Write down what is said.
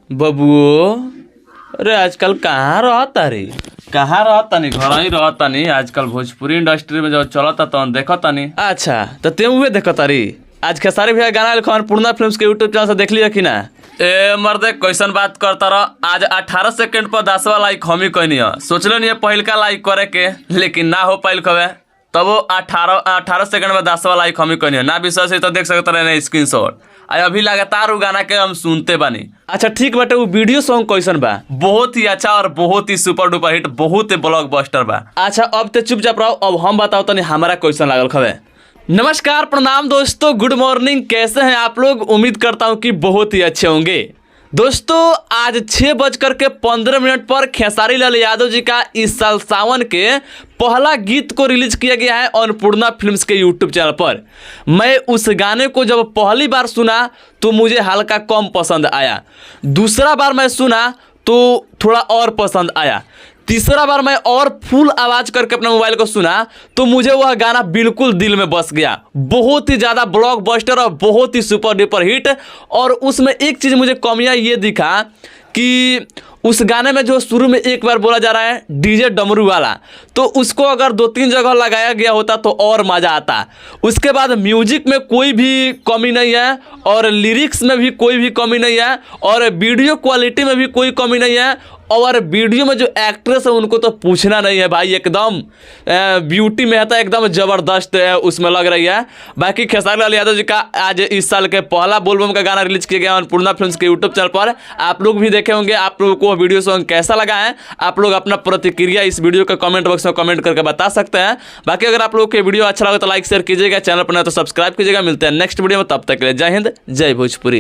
बबुओ, अरे आजकल कहाँ रहता रे? कहाँ रहतानी? घर ही रहतानी। आजकल भोजपुरी इंडस्ट्री में जो चलता तो देखतानी। अच्छा, तो ते उहे देखतारी? आज खेसारी भैया गाना लिखवन पूर्णा फिल्म्स के यूट्यूब चैनल से देख लिया कि ना? ए मर्दे, कैसन बात करता रह। आज 18 सेकंड पर 10वां लाइक हम ही कहनी है। सोचलो नहीं पहिलका लाइक करे के, लेकिन ना हो पाइल कवे। तब वो 18 सेकंड में 10वां लाइक हम ही कहनी है। ना विश्वास है तो देख सकते रहे स्क्रीनशॉट। अभी लगातार वो गाना के हम सुनते बानी। अच्छा ठीक बाटे, वो वीडियो सॉन्ग कैसन बा? बहुत ही अच्छा और बहुत ही सुपर डुपर हिट, बहुत ही ब्लॉकबस्टर बा। अच्छा अब तो चुपचाप रहो, अब हम बताओ तनी हमारा कैसन लागल खबे। नमस्कार, प्रणाम दोस्तों, गुड मॉर्निंग। कैसे हैं आप लोग? उम्मीद करता हूँ कि बहुत ही अच्छे होंगे। दोस्तों आज 6:15 पर खेसारी लाल यादव जी का इस साल सावन के पहला गीत को रिलीज किया गया है अन्नपूर्णा फिल्म्स के यूट्यूब चैनल पर। मैं उस गाने को जब पहली बार सुना तो मुझे हल्का कम पसंद आया। दूसरा बार मैं सुना तो थोड़ा और पसंद आया। तीसरा बार मैं और फुल आवाज करके अपने मोबाइल को सुना तो मुझे वह गाना बिल्कुल दिल में बस गया। बहुत ही ज़्यादा ब्लॉकबस्टर और बहुत ही सुपर डुपर हिट। और उसमें एक चीज़ मुझे कमियां ये दिखा कि उस गाने में जो शुरू में एक बार बोला जा रहा है डीजे डमरू वाला, तो उसको अगर 2-3 जगह लगाया गया होता तो और मज़ा आता। उसके बाद म्यूजिक में कोई भी कमी नहीं है और लिरिक्स में भी कोई भी कमी नहीं है और वीडियो क्वालिटी में भी कोई कमी नहीं है। और वीडियो में जो एक्ट्रेस है उनको तो पूछना नहीं है भाई, एकदम ब्यूटी मेहता एकदम ज़बरदस्त है उसमें लग रही है। बाकी खेसारी लाल यादव जी का आज इस साल के पहला बोलबम का गाना रिलीज किया गया अन्नपूर्णा फिल्म्स के यूट्यूब चैनल पर। आप लोग भी देखे होंगे। आप लोगों को वीडियो सॉन्ग कैसा लगा है? आप लोग अपना प्रतिक्रिया इस वीडियो के कमेंट बॉक्स में कमेंट करके बता सकते हैं। बाकी अगर आप लोगों को वीडियो अच्छा लगा तो लाइक शेयर कीजिएगा, चैनल पर नहीं तो सब्सक्राइब कीजिएगा। मिलते हैं नेक्स्ट वीडियो में, तब तक के लिए जय हिंद, जय भोजपुरी।